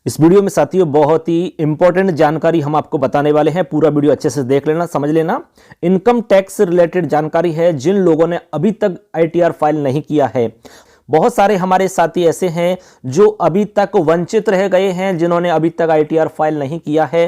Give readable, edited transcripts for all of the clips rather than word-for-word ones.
इस वीडियो में साथियों बहुत ही इंपॉर्टेंट जानकारी हम आपको बताने वाले हैं। पूरा वीडियो अच्छे से देख लेना, समझ लेना। इनकम टैक्स से रिलेटेड जानकारी है। जिन लोगों ने अभी तक आईटीआर फाइल नहीं किया है, बहुत सारे हमारे साथी ऐसे हैं जो अभी तक वंचित रह गए हैं, जिन्होंने अभी तक आईटीआर फाइल नहीं किया है।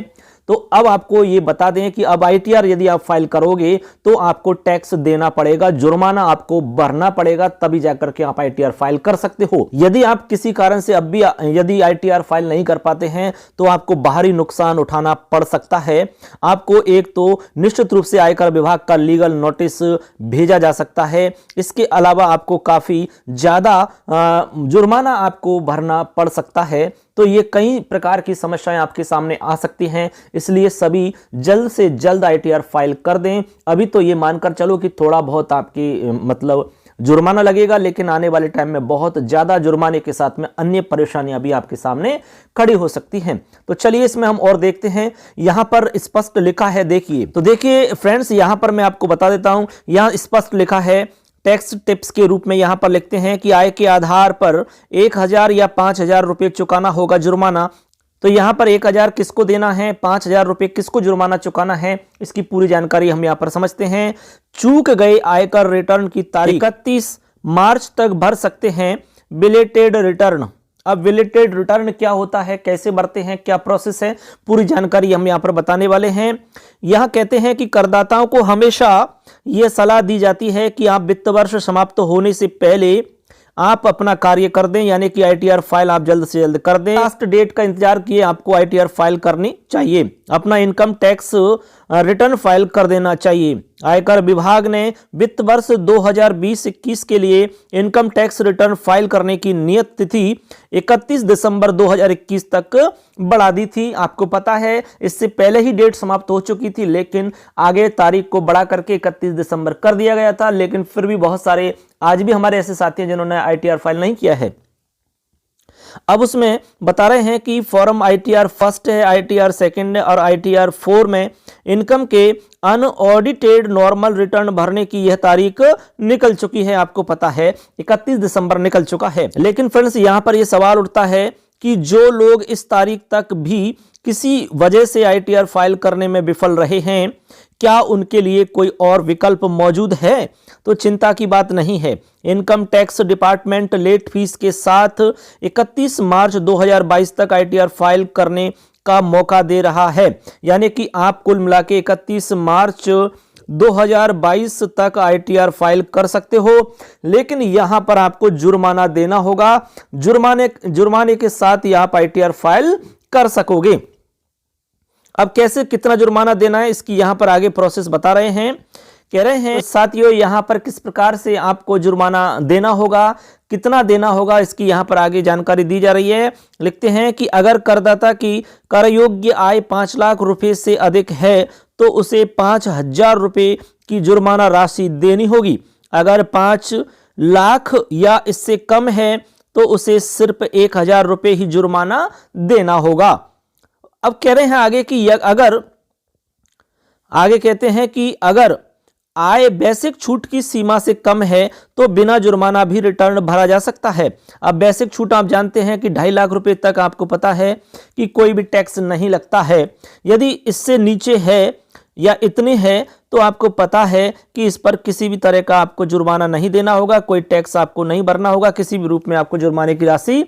तो अब आपको ये बता दें कि अब आईटीआर यदि आप फाइल करोगे तो आपको टैक्स देना पड़ेगा, जुर्माना आपको भरना पड़ेगा, तभी जाकर के आप आईटीआर फाइल कर सकते हो। यदि आप किसी कारण से अब भी यदि आईटीआर फाइल नहीं कर पाते हैं तो आपको बाहरी नुकसान उठाना पड़ सकता है। आपको एक तो निश्चित रूप से आयकर विभाग का लीगल नोटिस भेजा जा सकता है। इसके अलावा आपको काफी ज्यादा जुर्माना आपको भरना पड़ सकता है। तो ये कई प्रकार की समस्याएं आपके सामने आ सकती हैं, इसलिए सभी जल्द से जल्द आईटीआर फाइल कर दें। अभी तो ये मानकर चलो कि थोड़ा बहुत आपकी मतलब जुर्माना लगेगा, लेकिन आने वाले टाइम में बहुत ज्यादा जुर्माने के साथ में अन्य परेशानियां भी आपके सामने खड़ी हो सकती हैं। तो चलिए इसमें हम और देखते हैं। यहां पर स्पष्ट लिखा है, देखिए। तो देखिए फ्रेंड्स, यहां पर मैं आपको बता देता हूं, यहां स्पष्ट लिखा है टैक्स टिप्स के रूप में। यहां पर लिखते हैं कि आय के आधार पर 1000 या 5000 रुपए चुकाना होगा जुर्माना। तो यहां पर 1000 किसको देना है, 5000 रुपए किसको जुर्माना चुकाना है, इसकी पूरी जानकारी हम यहां पर समझते हैं। चूक गए आयकर रिटर्न की तारीख 31 मार्च तक भर सकते हैं बिलेटेड रिटर्न। अब बिलेटेड रिटर्न क्या होता है, कैसे भरते हैं, क्या प्रोसेस है, पूरी जानकारी हम यहां पर बताने वाले हैं। यहां कहते हैं कि करदाताओं को हमेशा यह सलाह दी जाती है कि आप वित्त वर्ष समाप्त होने से पहले आप अपना कार्य कर दें, यानी कि आईटीआर फाइल आप जल्द से जल्द कर दें। लास्ट डेट का इंतजार किए आपको आईटीआर फाइल करनी चाहिए, अपना इनकम टैक्स रिटर्न फाइल कर देना चाहिए। आयकर विभाग ने वित्त वर्ष 2020-21 के लिए इनकम टैक्स रिटर्न फाइल करने की नियत तिथि 31 दिसंबर 2021 तक बढ़ा दी थी। आपको पता है इससे पहले ही डेट समाप्त हो चुकी थी, लेकिन आगे तारीख को बढ़ा करके 31 दिसंबर कर दिया गया था। लेकिन फिर भी बहुत सारे आज भी हमारे ऐसे साथी हैं जिन्होंने आईटीआर फाइल नहीं किया है। अब उसमें बता रहे हैं कि फॉर्म आईटीआर फर्स्ट है, आईटीआर सेकंड है और आईटीआर 4 में इनकम के अनऑडिटेड नॉर्मल रिटर्न भरने की यह तारीख निकल चुकी है। आपको पता है 31 दिसंबर निकल चुका है। लेकिन फ्रेंड्स, यहां पर यह सवाल उठता है कि जो लोग इस तारीख तक भी किसी वजह से आईटीआर फाइल करने में विफल रहे हैं, क्या उनके लिए कोई और विकल्प मौजूद है? तो चिंता की बात नहीं है। Income tax department late fees के साथ 31 मार्च 2022 तक आईटीआर फाइल करने का मौका दे रहा है। यानी कि आप कुल मिला के 31 मार्च 2022 तक आईटीआर फाइल कर सकते हो, लेकिन यहां पर आपको जुर्माना देना होगा। जुर्माने के साथ ही आप आईटीआर फाइल कर सकोगे। अब कैसे, कितना जुर्माना देना है, इसकी यहां पर आगे प्रोसेस बता रहे हैं। कह रहे हैं साथियों, यहां पर किस प्रकार से आपको जुर्माना देना होगा, कितना देना होगा, इसकी यहां पर आगे जानकारी दी जा रही है। लिखते हैं कि अगर करदाता की कर योग्य आय 5 लाख रुपए से अधिक है तो उसे 5000 रुपए की जुर्माना राशि देनी होगी। अगर 5 लाख या इससे कम है तो उसे सिर्फ 1000 रुपए ही जुर्माना देना होगा। अब कह रहे हैं आगे कि आगे कहते हैं कि अगर आय बेसिक छूट की सीमा से कम है तो बिना जुर्माना भी रिटर्न भरा जा सकता है। अब बेसिक छूट आप जानते हैं कि 2.5 लाख रुपए तक आपको पता है कि कोई भी टैक्स नहीं लगता है। यदि इससे नीचे है या इतने है तो आपको पता है कि इस पर किसी भी तरह का आपको जुर्माना नहीं देना होगा, कोई टैक्स आपको नहीं भरना होगा, किसी भी रूप में आपको जुर्माने की राशि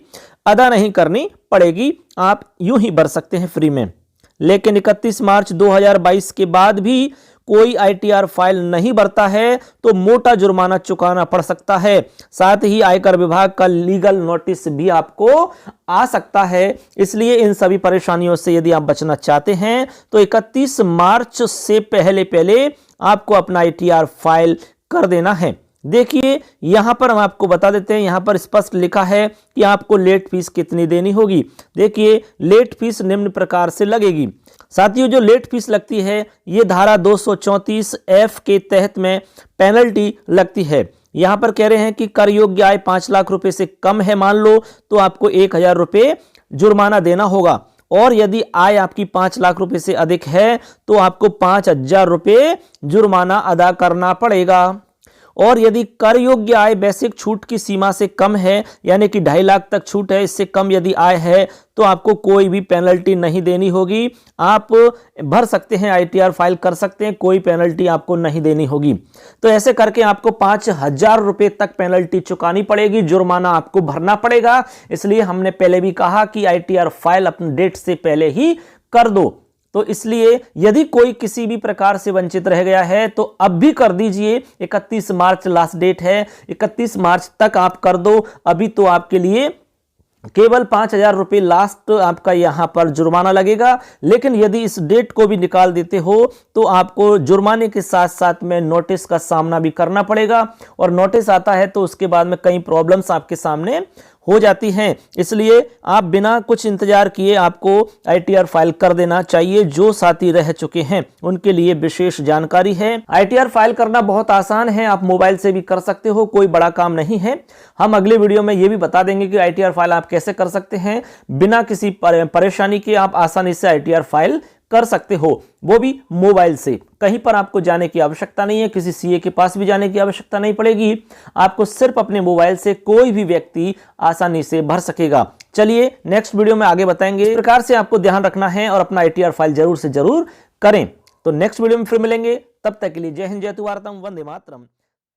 अदा नहीं करनी पड़ेगी, आप यूं ही भर सकते हैं फ्री में। लेकिन 31 मार्च 2022 के बाद भी कोई आईटीआर फाइल नहीं भरता है तो मोटा जुर्माना चुकाना पड़ सकता है। साथ ही आयकर विभाग का लीगल नोटिस भी आपको आ सकता है। इसलिए इन सभी परेशानियों से यदि आप बचना चाहते हैं तो 31 मार्च से पहले आपको अपना आईटीआर फाइल कर देना है। देखिए यहां पर हम आपको बता देते हैं, यहां पर स्पष्ट लिखा है कि आपको लेट फीस कितनी देनी होगी। देखिए लेट फीस निम्न प्रकार से लगेगी। साथियों, जो लेट फीस लगती है ये धारा 234F के तहत में पेनल्टी लगती है। यहां पर कह रहे हैं कि कर योग्य आय 5 लाख रुपए से कम है मान लो, तो आपको 1000 रुपए जुर्माना देना होगा। और यदि आय आपकी 5 लाख रुपए से अधिक है तो आपको 5000 रुपए जुर्माना अदा करना पड़ेगा। और यदि कर योग्य आय बेसिक छूट की सीमा से कम है, यानी कि 2.5 लाख तक छूट है, इससे कम यदि आय है तो आपको कोई भी पेनल्टी नहीं देनी होगी। आप भर सकते हैं, आईटीआर फाइल कर सकते हैं, कोई पेनल्टी आपको नहीं देनी होगी। तो ऐसे करके आपको 5,000 रुपए तक पेनल्टी चुकानी पड़ेगी, जुर्माना आपको भरना पड़ेगा। इसलिए हमने पहले भी कहा कि आईटीआर फाइल अपने डेट से पहले ही कर दो। तो इसलिए यदि कोई किसी भी प्रकार से वंचित रह गया है तो अब भी कर दीजिए। 31 मार्च लास्ट डेट है, 31 मार्च तक आप कर दो। अभी तो आपके लिए केवल 5,000 रुपये लास्ट आपका यहां पर जुर्माना लगेगा। लेकिन यदि इस डेट को भी निकाल देते हो तो आपको जुर्माने के साथ साथ में नोटिस का सामना भी करना पड़ेगा, और नोटिस आता है तो उसके बाद में कई प्रॉब्लम्स आपके सामने हो जाती हैं। इसलिए आप बिना कुछ इंतजार किए आपको आईटीआर फाइल कर देना चाहिए। जो साथी रह चुके हैं उनके लिए विशेष जानकारी है। आईटीआर फाइल करना बहुत आसान है, आप मोबाइल से भी कर सकते हो, कोई बड़ा काम नहीं है। हम अगले वीडियो में यह भी बता देंगे कि आईटीआर फाइल आप कैसे कर सकते हैं। बिना किसी परेशानी के आप आसानी से आईटीआर फाइल कर सकते हो, वो भी मोबाइल से। कहीं पर आपको जाने की आवश्यकता नहीं है, किसी सीए के पास भी जाने की आवश्यकता नहीं पड़ेगी। आपको सिर्फ अपने मोबाइल से कोई भी व्यक्ति आसानी से भर सकेगा। चलिए नेक्स्ट वीडियो में आगे बताएंगे। इस प्रकार से आपको ध्यान रखना है और अपना आईटीआर फाइल जरूर से जरूर करें। तो नेक्स्ट वीडियो में फिर मिलेंगे, तब तक के लिए जय हिंद, जय भारत, वंदे मातरम।